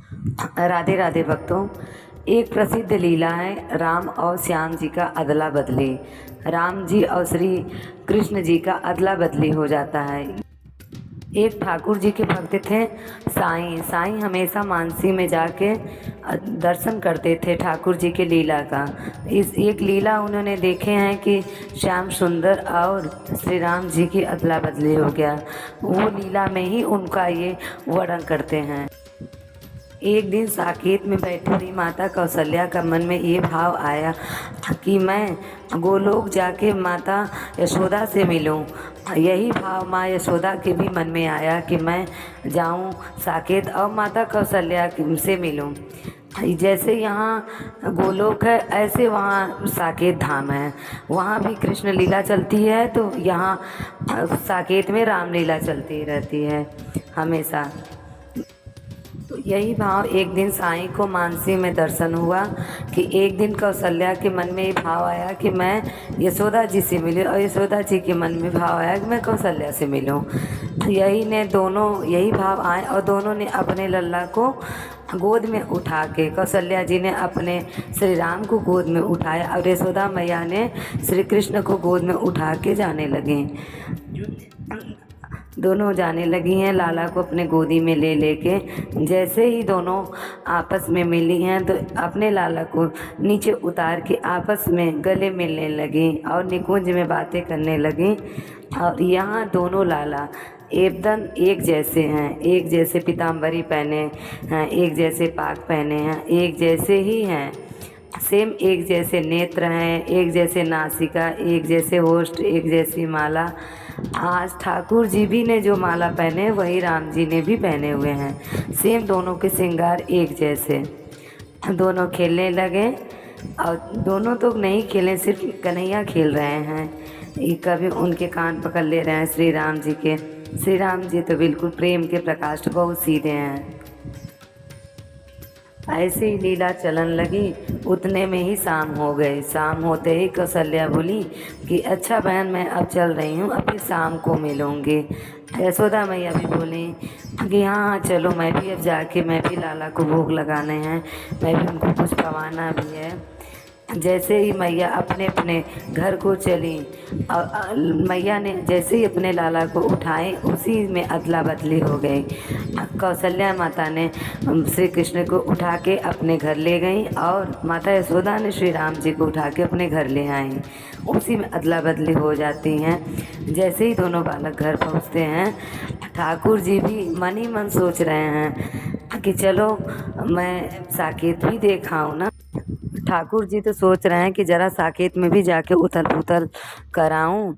राधे राधे भक्तों। एक प्रसिद्ध लीला है राम और श्याम जी का अदला बदली। राम जी और श्री कृष्ण जी का अदला बदली हो जाता है। एक ठाकुर जी के भक्त थे साईं। साईं हमेशा मानसी में जाके दर्शन करते थे ठाकुर जी के लीला का। इस एक लीला उन्होंने देखे हैं कि श्याम सुंदर और श्री राम जी की अदला बदली हो गया। वो लीला में ही उनका ये वर्णन करते हैं। एक दिन साकेत में बैठी हुई माता कौशल्या का मन में ये भाव आया कि मैं गोलोक जाके माता यशोदा से मिलूं। यही भाव माँ यशोदा के भी मन में आया कि मैं जाऊं साकेत और माता कौशल्या से मिलूं। जैसे यहाँ गोलोक है ऐसे वहाँ साकेत धाम है। वहाँ भी कृष्ण लीला चलती है तो यहाँ साकेत में राम लीला चलती रहती है हमेशा। तो यही भाव एक दिन साईं को मानसी में दर्शन हुआ कि एक दिन कौशल्या के मन में ये भाव आया कि मैं यशोदा जी से मिलूं और यशोदा जी के मन में भाव आया कि मैं कौशल्या से मिलूं। तो यही भाव आए और दोनों ने अपने लल्ला को गोद में उठा के, कौशल्या जी ने अपने श्री राम को गोद में उठाया और यशोदा मैया ने श्री कृष्ण को गोद में उठा के जाने लगे। दोनों जाने लगी हैं लाला को अपने गोदी में ले लेके। जैसे ही दोनों आपस में मिली हैं तो अपने लाला को नीचे उतार के आपस में गले मिलने लगी और निकुंज में बातें करने लगी। और यहाँ दोनों लाला एकदम एक जैसे हैं, एक जैसे पीताम्बरी पहने हैं, एक जैसे पाग पहने हैं, एक जैसे ही हैं, सेम एक जैसे नेत्र हैं, एक जैसे नासिका, एक जैसे होष्ठ, एक जैसी माला। आज ठाकुर जी भी ने जो माला पहने वही राम जी ने भी पहने हुए हैं। सेम दोनों के श्रृंगार एक जैसे। दोनों खेलने लगे और दोनों तो नहीं खेले, सिर्फ कन्हैया खेल रहे हैं। ये कभी उनके कान पकड़ ले रहे हैं श्री राम जी के। श्री राम जी तो बिल्कुल प्रेम के प्रकाश बहुत सीधे हैं। ऐसे ही लीला चलन लगी। उतने में ही शाम हो गई। शाम होते ही कौशल्या बोली कि अच्छा बहन मैं अब चल रही हूँ, अब फिर शाम को मिलूँगी। यशोदा मैया भी बोली कि हाँ चलो, मैं भी अब जाके मैं भी लाला को भोग लगाने हैं, मैं भी उनको कुछ पवाना भी है। जैसे ही मैया अपने अपने घर को चली और मैया ने जैसे ही अपने लाला को उठाए उसी में अदला बदली हो गई। कौशल्या माता ने श्री कृष्ण को उठा के अपने घर ले गई और माता यशोदा ने श्री राम जी को उठा के अपने घर ले आई। उसी में अदला बदली हो जाती हैं। जैसे ही दोनों बालक घर पहुंचते हैं ठाकुर जी भी मन ही मन सोच रहे हैं कि चलो मैं साकेत भी देखाऊँ ना। ठाकुर जी तो सोच रहे हैं कि जरा साकेत में भी जाके उथल पुथल कराऊं।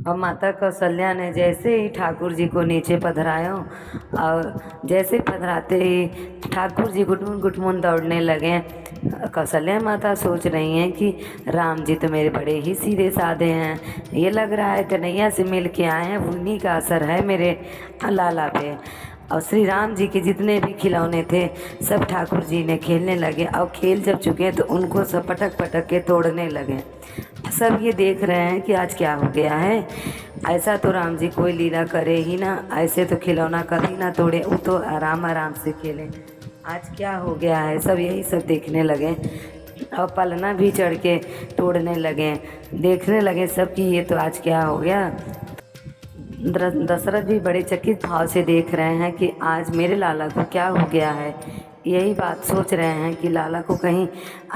और माता कौशल्या ने जैसे ही ठाकुर जी को नीचे पधराया और जैसे पधराते ही ठाकुर जी गुटमुन गुटमुन दौड़ने लगे। कौशल्या माता सोच रही हैं कि राम जी तो मेरे बड़े ही सीधे साधे हैं, ये लग रहा है कन्हैया से मिल के आए हैं, उन्हीं का असर है मेरे लाला पे। और श्री राम जी के जितने भी खिलौने थे सब ठाकुर जी ने खेलने लगे और खेल जब चुके तो उनको सब पटक पटक के तोड़ने लगे। सब ये देख रहे हैं कि आज क्या हो गया है। ऐसा तो राम जी कोई लीला करे ही ना, ऐसे तो खिलौना कभी ना तोड़े, वो तो आराम आराम से खेले। आज क्या हो गया है, सब यही सब देखने लगे और पलना भी चढ़ के तोड़ने लगे। देखने लगे सब कि ये तो आज क्या हो गया। दशरथ भी बड़े चकित भाव से देख रहे हैं कि आज मेरे लाला को क्या हो गया है। यही बात सोच रहे हैं कि लाला को कहीं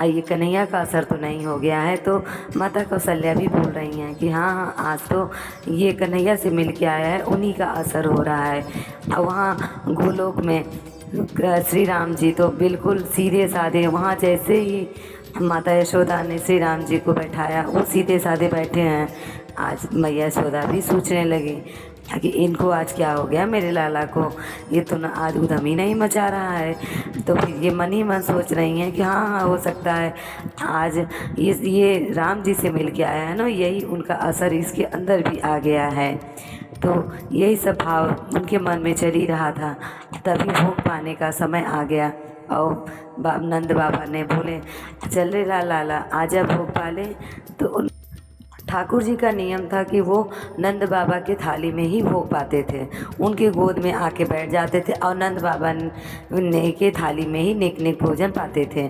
ये कन्हैया का असर तो नहीं हो गया है। तो माता कौशल्या भी बोल रही हैं कि हाँ हाँ आज तो ये कन्हैया से मिल के आया है, उन्हीं का असर हो रहा है। और वहाँ गोलोक में श्री राम जी तो बिल्कुल सीधे साधे, वहाँ जैसे ही माता यशोदा ने श्री राम जी को बैठाया वो सीधे साधे बैठे हैं। आज मैया यशोदा भी सोचने लगी कि इनको आज क्या हो गया मेरे लाला को, ये तो ना आज उधम ही नहीं मचा रहा है। तो फिर ये मन ही मन सोच रही हैं कि हाँ हाँ हो सकता है आज ये राम जी से मिल के आया है ना, यही उनका असर इसके अंदर भी आ गया है। तो यही सब भाव उनके मन में चल ही रहा था। तभी भोग पाने का समय आ गया और नंद बाबा ने बोले चल रे लाला आजा भोग पाले। तो ठाकुर जी का नियम था कि वो नंद बाबा के थाली में ही भोग पाते थे, उनके गोद में आके बैठ जाते थे और नंद बाबा ने के थाली में ही नेक नेक भोजन पाते थे।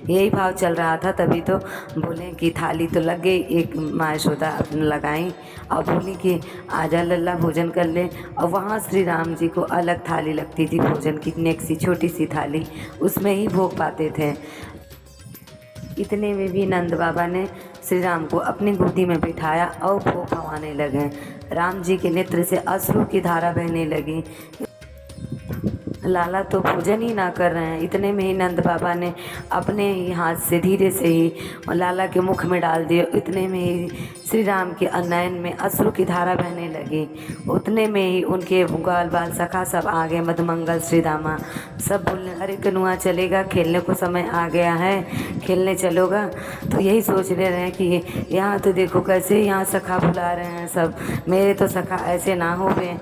यही भाव चल रहा था, तभी तो बोले कि थाली तो लग गई, एक माँ यशोदा लगाई और बोली कि आजा लल्ला भोजन कर ले। और वहाँ श्री राम जी को अलग थाली लगती थी भोजन की, नेक सी छोटी सी थाली, उसमें ही भोग पाते थे। इतने में भी नंद बाबा ने श्री राम को अपनी गोदी में बिठाया और भोग खवाने लगे। राम जी के नेत्र से अश्रु की धारा बहने लगी। लाला तो भोजन ही ना कर रहे हैं। इतने में ही नंद बाबा ने अपने ही हाथ से धीरे से ही लाला के मुख में डाल दिए। इतने में ही श्री राम के नयन में अश्रु की धारा बहने लगी। उतने में ही उनके ग्वाल बाल सखा सब आ गए, मधुमंगल श्री दामा सब बोलने, अरे कनुआ चलेगा, खेलने को समय आ गया है, खेलने चलोगा। तो यही सोच रहे हैं कि यहाँ तो देखो कैसे यहाँ सखा बुला रहे हैं सब, मेरे तो सखा ऐसे ना हो गए।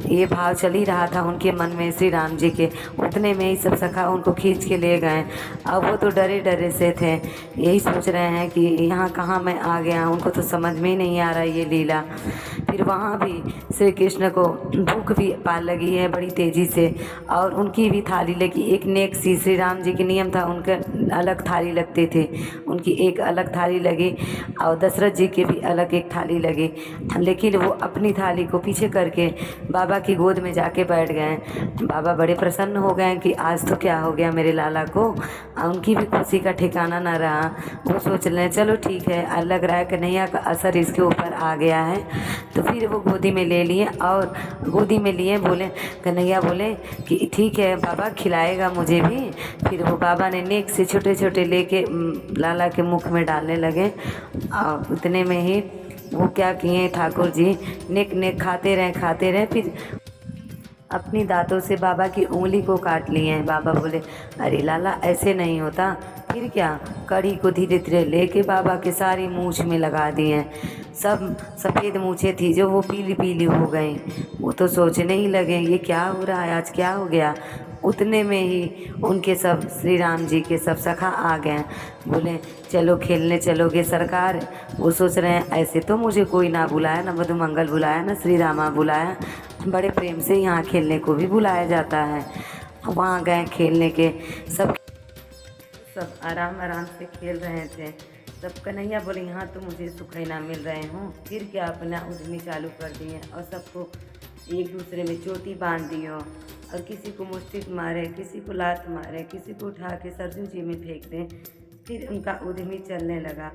ये भाव चल ही रहा था उनके मन में श्री राम जी के। उतने में ही सब सखा उनको खींच के ले गए। अब वो तो डरे डरे से थे, यही सोच रहे हैं कि यहाँ कहाँ मैं आ गया, उनको तो समझ में ही नहीं आ रहा ये लीला। फिर वहाँ भी श्री कृष्ण को भूख भी पाल लगी है बड़ी तेज़ी से, और उनकी भी थाली लगी एक नेक सी। श्री राम जी के नियम था उनके अलग थाली लगते थे, उनकी एक अलग थाली लगी और दशरथ जी के भी अलग एक थाली लगी। लेकिन वो अपनी थाली को पीछे करके बाबा की गोद में जाके बैठ गए। बाबा बड़े प्रसन्न हो गए कि आज तो क्या हो गया मेरे लाला को। उनकी भी खुशी का ठिकाना ना रहा। वो सोच रहे चलो ठीक है, लग रहा है कन्हैया का असर इसके ऊपर आ गया है। तो फिर वो गोदी में ले लिए और गोदी में लिए बोले, कन्हैया बोले कि ठीक है बाबा खिलाएगा मुझे भी। फिर वो बाबा ने नेक से छोटे छोटे लेके लाला के मुख में डालने लगे। और उतने में ही वो क्या किए ठाकुर जी, नेक नेक खाते रहे। फिर अपनी दांतों से बाबा की उंगली को काट लिए हैं। बाबा बोले, अरे लाला ऐसे नहीं होता। फिर क्या, कड़ी को धीरे धीरे लेके बाबा के सारी मूछ में लगा दिए। सब सफ़ेद मूछें थी जो वो पीली पीली हो गई। वो तो सोचने ही लगे ये क्या हो रहा है, आज क्या हो गया। उतने में ही उनके सब श्री राम जी के सब सखा आ गए। बोले चलो खेलने चलोगे सरकार। वो सोच रहे हैं ऐसे तो मुझे कोई ना बुलाया, ना मधुमंगल बुलाया, ना श्री रामा बुलाया, बड़े प्रेम से यहाँ खेलने को भी बुलाया जाता है। वहाँ गए खेलने के, सब आराम आराम से खेल रहे थे। सब कन्हैया बोले यहाँ तो मुझे सुख ही ना मिल रहे हों। फिर क्या अपना उद्यमी चालू कर दिए और सबको एक दूसरे में चोटी बांध दियो और किसी को मुस्टिक मारे, किसी को लात मारे, किसी को उठा के सरजू जी में फेंक दें। फिर उनका उद्यमी चलने लगा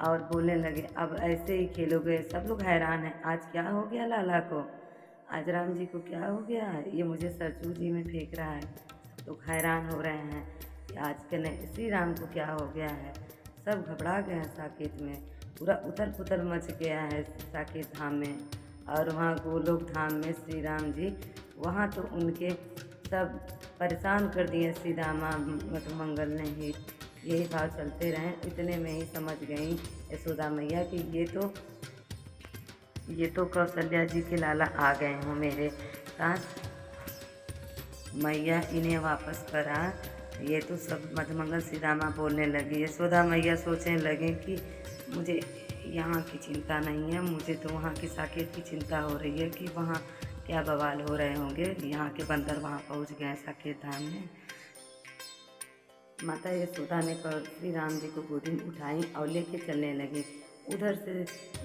और बोलने लगे अब ऐसे ही खेलोगे। सब लोग हैरान हैं, आज क्या हो गया लाला को, आज राम जी को क्या हो गया, ये मुझे सरजू जी में फेंक रहा है। सब लोग हैरान हो रहे हैं कि आज के श्री राम को क्या हो गया है। सब घबरा गए हैं साकेत में, पूरा उथल पुथल मच गया है साकेत धाम में। और वहाँ गोलोक धाम में श्री राम जी, वहाँ तो उनके सब परेशान कर दिए श्री रामा मधुमंगल ने ही। यही भाव चलते रहे। इतने में ही समझ गई यशोदा मैया कि ये तो कौशल्या जी के लाला आ गए हों मेरे साथ, मैया इन्हें वापस करा। ये तो सब मधुमंगल श्री रामा बोलने लगी। यशोदा मैया सोचने लगे कि मुझे यहाँ की चिंता नहीं है, मुझे तो वहाँ की साकेत की चिंता हो रही है कि वहाँ क्या बवाल हो रहे होंगे। यहाँ के बंदर वहाँ पहुँच गए साकेत धाम में। माता यशोदा ने श्री राम जी को गोदी में उठाई और लेके चलने लगी। उधर से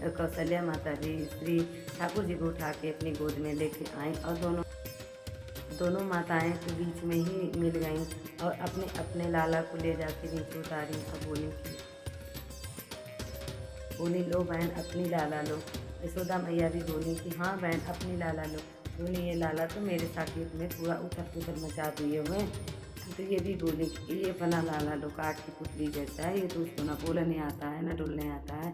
कौशल्या माता जी श्री ठाकुर जी को उठा के अपनी गोद में लेके आई और दोनों माताएं के बीच में ही मिल गईं और अपने अपने लाला को ले जाके नीचे उतारी और बोली लो बहन अपनी लाला लो। यशोदा मैया भी बोली कि हाँ बहन अपनी लाला लो। बोली ये लाला तो मेरे साकेत में पूरा उथल पुथल मचा दिए हुए। तो ये भी बोली कि ये अपना लाला लो, काठ की पुतली जैसा है, ये तो उसको ना बोलने आता है ना डुलने आता है।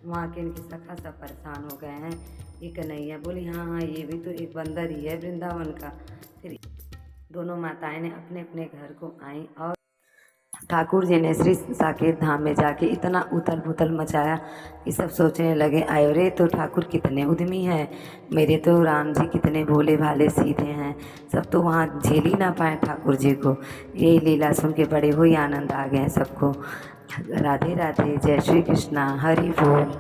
वहाँ के इनके सखा सब परेशान हो गए हैं। ये कन्हैया बोली हाँ हाँ ये भी तो एक बंदर ही है वृंदावन का। फिर दोनों माताएं ने अपने अपने घर को आई और ठाकुर जी ने श्री साकेत धाम में जाके इतना उथल पुथल मचाया कि सब सोचने लगे आयो रे तो ठाकुर कितने उद्यमी हैं, मेरे तो राम जी कितने भोले भाले सीधे हैं। सब तो वहाँ झेल ही ना पाए ठाकुर जी को। यही लीला सुन के बड़े हुई आनंद आ गए सबको। राधे राधे, जय श्री कृष्णा, हरि बोल।